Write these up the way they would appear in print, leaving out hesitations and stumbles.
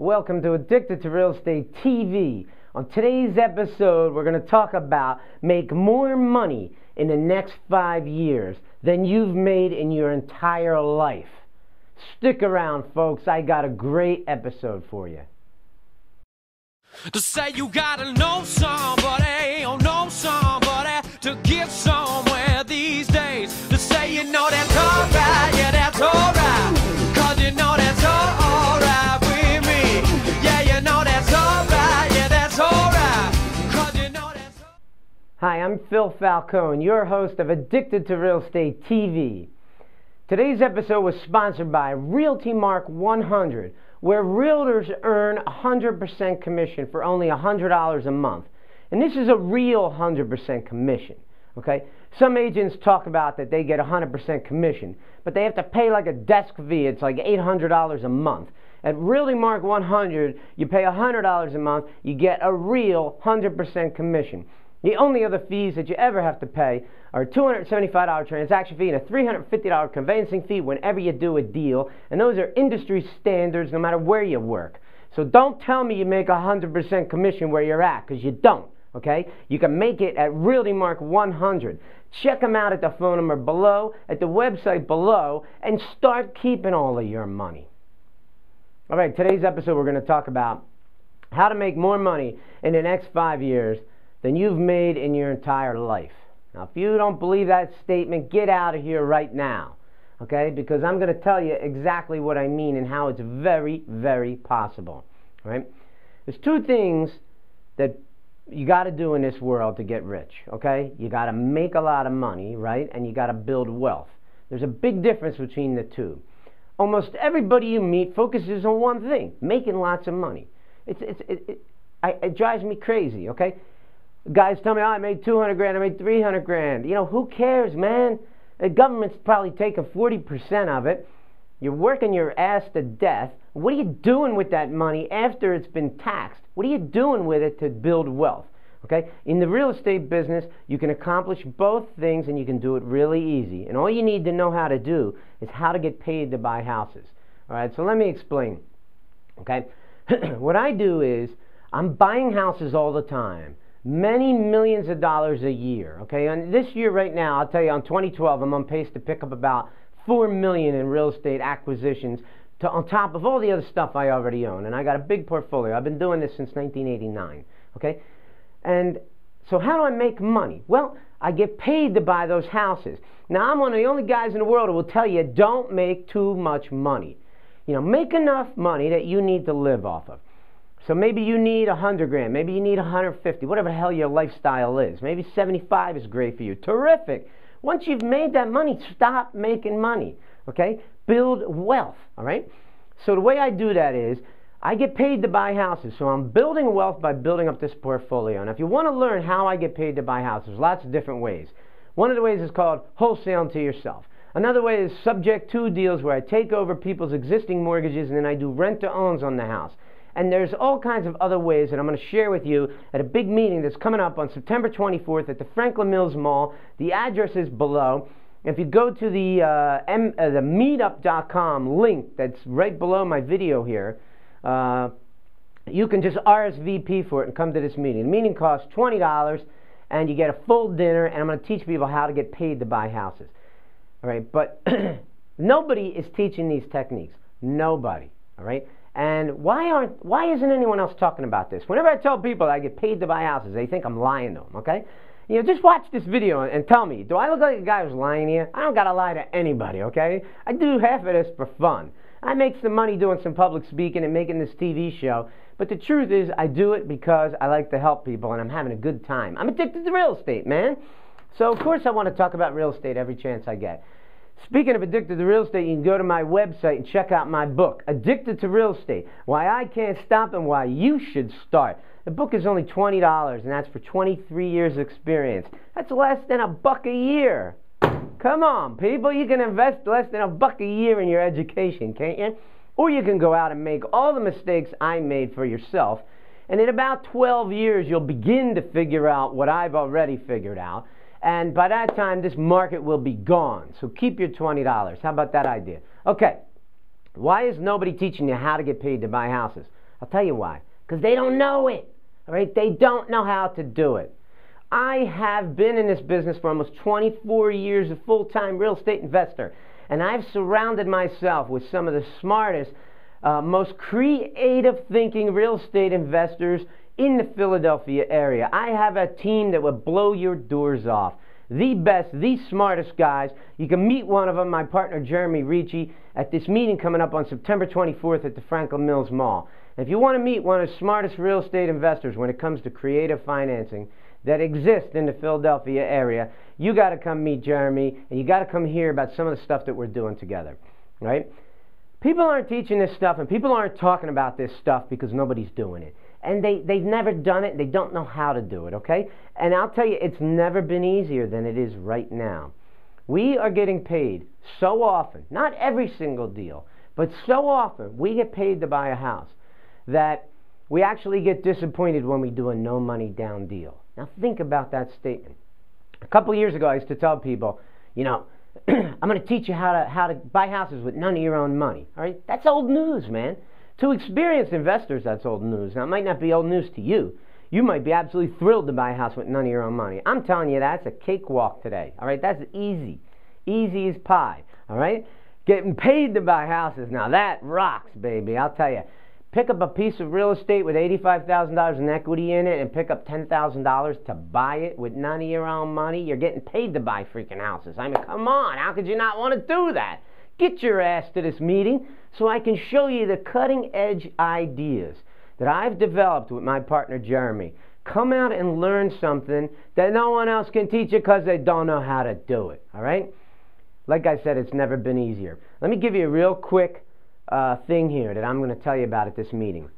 Welcome to Addicted to Real Estate TV. On today's episode, we're going to talk about make more money in the next 5 years than you've made in your entire life. Stick around, folks. I got a great episode for you. To say you gotta know somebody, or know somebody to get somewhere these days. To say you know that's alright, yeah, that's alright. Cause you know that's alright with me. Yeah, you know that's alright, yeah, that's alright. Cause you know that's alright. Hi, I'm Phil Falcone, your host of Addicted to Real Estate TV. Today's episode was sponsored by Realty Mark 100, where realtors earn 100% commission for only $100 a month. And this is a real 100% commission, okay? Some agents talk about that they get 100% commission, but they have to pay like a desk fee. It's like $800 a month. At Realty Mark 100, you pay $100 a month, you get a real 100% commission. The only other fees that you ever have to pay are a $275 transaction fee and a $350 conveyancing fee whenever you do a deal, and those are industry standards no matter where you work. So don't tell me you make 100% commission where you're at, because you don't, okay? You can make it at Realty Mark 100. Check them out at the phone number below, at the website below, and start keeping all of your money. All right, today's episode we're going to talk about how to make more money in the next 5 years than you've made in your entire life. Now, if you don't believe that statement, get out of here right now, okay? Because I'm going to tell you exactly what I mean and how it's very, very possible, right? There's two things that you got to do in this world to get rich, okay? You got to make a lot of money, right? And you got to build wealth. There's a big difference between the two. Almost everybody you meet focuses on one thing, making lots of money. It drives me crazy, okay? Guys tell me, oh, I made 200 grand, I made 300 grand. You know, who cares, man? The government's probably taking 40% of it. You're working your ass to death. What are you doing with that money after it's been taxed? What are you doing with it to build wealth? Okay? In the real estate business, you can accomplish both things and you can do it really easy. And all you need to know how to do is how to get paid to buy houses. All right, so let me explain. Okay? What I do is I'm buying houses all the time. Many millions of dollars a year, okay? And this year right now, I'll tell you, on 2012, I'm on pace to pick up about $4 million in real estate acquisitions on top of all the other stuff I already own. And I got a big portfolio. I've been doing this since 1989, okay? And so how do I make money? Well, I get paid to buy those houses. Now, I'm one of the only guys in the world who will tell you, don't make too much money. You know, make enough money that you need to live off of. So maybe you need 100 grand, maybe you need 150, whatever the hell your lifestyle is. Maybe 75 is great for you. Terrific. Once you've made that money, stop making money, okay? Build wealth, all right? So the way I do that is I get paid to buy houses. So I'm building wealth by building up this portfolio. And if you want to learn how I get paid to buy houses, lots of different ways. One of the ways is called wholesaling to yourself. Another way is subject to deals, where I take over people's existing mortgages and then I do rent-to-owns on the house. And there's all kinds of other ways that I'm going to share with you at a big meeting that's coming up on September 24th at the Franklin Mills Mall. The address is below. If you go to the meetup.com link that's right below my video here, you can just RSVP for it and come to this meeting. The meeting costs $20, and you get a full dinner, and I'm going to teach people how to get paid to buy houses. All right, but nobody is teaching these techniques. Nobody, all right? And why isn't anyone else talking about this? Whenever I tell people I get paid to buy houses, they think I'm lying to them, okay? You know, just watch this video and tell me, do I look like a guy who's lying to you? I don't got to lie to anybody, okay? I do half of this for fun. I make some money doing some public speaking and making this TV show, but the truth is I do it because I like to help people and I'm having a good time. I'm addicted to real estate, man. So, of course, I want to talk about real estate every chance I get. Speaking of Addicted to Real Estate, you can go to my website and check out my book, Addicted to Real Estate, Why I Can't Stop and Why You Should Start. The book is only $20, and that's for 23 years experience. That's less than $1 a year. Come on, people, you can invest less than $1 a year in your education, can't you? Or you can go out and make all the mistakes I made for yourself, and in about 12 years, you'll begin to figure out what I've already figured out. And by that time, this market will be gone. So keep your $20. How about that idea? Okay, why is nobody teaching you how to get paid to buy houses? I'll tell you why. Because they don't know it. All right? They don't know how to do it. I have been in this business for almost 24 years, a full-time real estate investor, and I've surrounded myself with some of the smartest, most creative thinking real estate investors in the Philadelphia area. I have a team that would blow your doors off. The best, the smartest guys. You can meet one of them, my partner Jeremy Ricci, at this meeting coming up on September 24th at the Franklin Mills Mall. And if you want to meet one of the smartest real estate investors when it comes to creative financing that exist in the Philadelphia area, you got to come meet Jeremy, and you got to come hear about some of the stuff that we're doing together, right? People aren't teaching this stuff, and people aren't talking about this stuff because nobody's doing it. And they've never done it, and they don't know how to do it, okay? And I'll tell you, it's never been easier than it is right now. We are getting paid so often, not every single deal, but so often we get paid to buy a house that we actually get disappointed when we do a no money down deal. Now think about that statement. A couple of years ago I used to tell people, you know, I'm going to teach you how to buy houses with none of your own money. All right? That's old news, man. To experienced investors, that's old news. Now, it might not be old news to you. You might be absolutely thrilled to buy a house with none of your own money. I'm telling you, that's a cakewalk today. All right? That's easy. Easy as pie. All right? Getting paid to buy houses, now that rocks, baby. I'll tell you. Pick up a piece of real estate with $85,000 in equity in it and pick up $10,000 to buy it with none of your own money. You're getting paid to buy freaking houses. I mean, come on. How could you not want to do that? Get your ass to this meeting so I can show you the cutting-edge ideas that I've developed with my partner, Jeremy. Come out and learn something that no one else can teach you because they don't know how to do it, all right? Like I said, it's never been easier. Let me give you a real quick thing here that I'm going to tell you about at this meeting.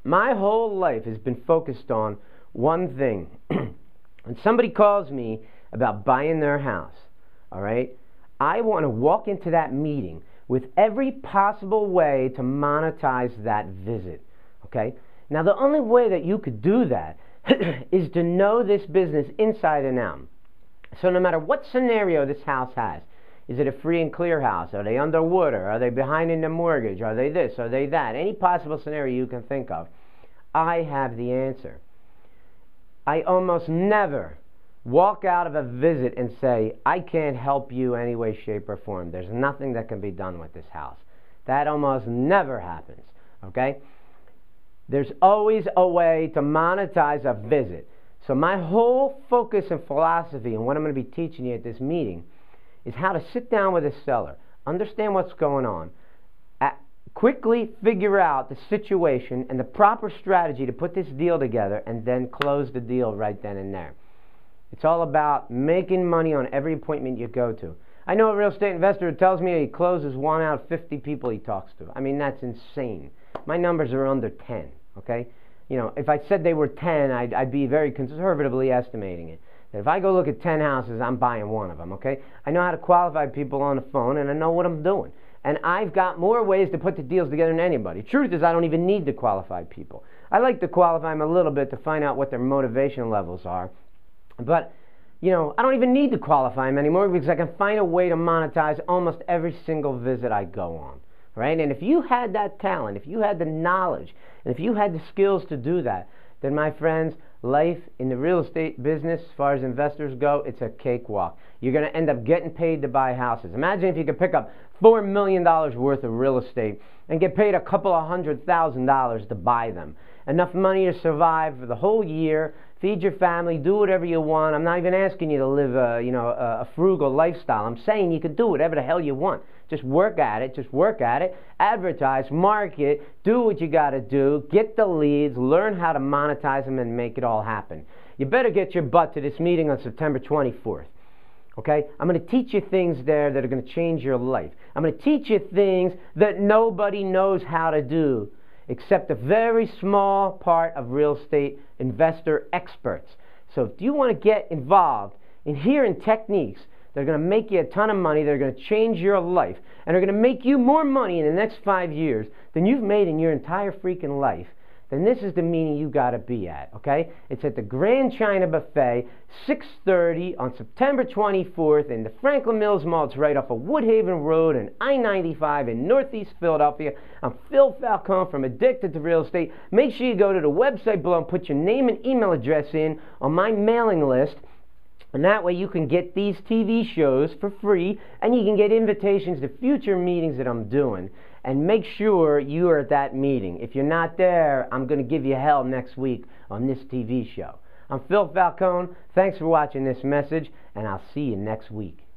My whole life has been focused on one thing. When somebody calls me about buying their house, all right, I want to walk into that meeting with every possible way to monetize that visit, okay? Now, the only way that you could do that is to know this business inside and out. So no matter what scenario this house has, is it a free and clear house? Are they underwater? Are they behind in the mortgage? Are they this? Are they that? Any possible scenario you can think of, I have the answer. I almost never walk out of a visit and say, I can't help you any way, shape, or form. There's nothing that can be done with this house. That almost never happens, okay? There's always a way to monetize a visit. So my whole focus and philosophy and what I'm going to be teaching you at this meeting is how to sit down with a seller, understand what's going on, quickly figure out the situation and the proper strategy to put this deal together, and then close the deal right then and there. It's all about making money on every appointment you go to. I know a real estate investor who tells me he closes 1 out of 50 people he talks to. I mean, that's insane. My numbers are under 10, okay? You know, if I said they were 10, I'd be very conservatively estimating it. If I go look at 10 houses, I'm buying one of them, okay? I know how to qualify people on the phone, and I know what I'm doing. And I've got more ways to put the deals together than anybody. Truth is, I don't even need to qualify people. I like to qualify them a little bit to find out what their motivation levels are. But, you know, I don't even need to qualify them anymore because I can find a way to monetize almost every single visit I go on, right? And if you had that talent, if you had the knowledge, and if you had the skills to do that, then, my friends, life in the real estate business, as far as investors go, it's a cakewalk. You're going to end up getting paid to buy houses. Imagine if you could pick up $4 million worth of real estate and get paid a couple of $100,000 to buy them. Enough money to survive for the whole year, feed your family, do whatever you want. I'm not even asking you to live a frugal lifestyle. I'm saying you can do whatever the hell you want. Just work at it, advertise, market, do what you got to do, get the leads, learn how to monetize them, and make it all happen. You better get your butt to this meeting on September 24th. Okay? I'm going to teach you things there that are going to change your life. I'm going to teach you things that nobody knows how to do except a very small part of real estate investor experts. So if you want to get involved in hearing techniques that are going to make you a ton of money, that are going to change your life, and are going to make you more money in the next 5 years than you've made in your entire freaking life, then this is the meeting you got to be at, okay? It's at the Grand China Buffet, 6:30 on September 24th in the Franklin Mills Mall. It's right off of Woodhaven Road and I-95 in Northeast Philadelphia. I'm Phil Falcone from Addicted to Real Estate. Make sure you go to the website below and put your name and email address in on my mailing list. And that way you can get these TV shows for free, and you can get invitations to future meetings that I'm doing. And make sure you are at that meeting. If you're not there, I'm going to give you hell next week on this TV show. I'm Phil Falcone. Thanks for watching this message, and I'll see you next week.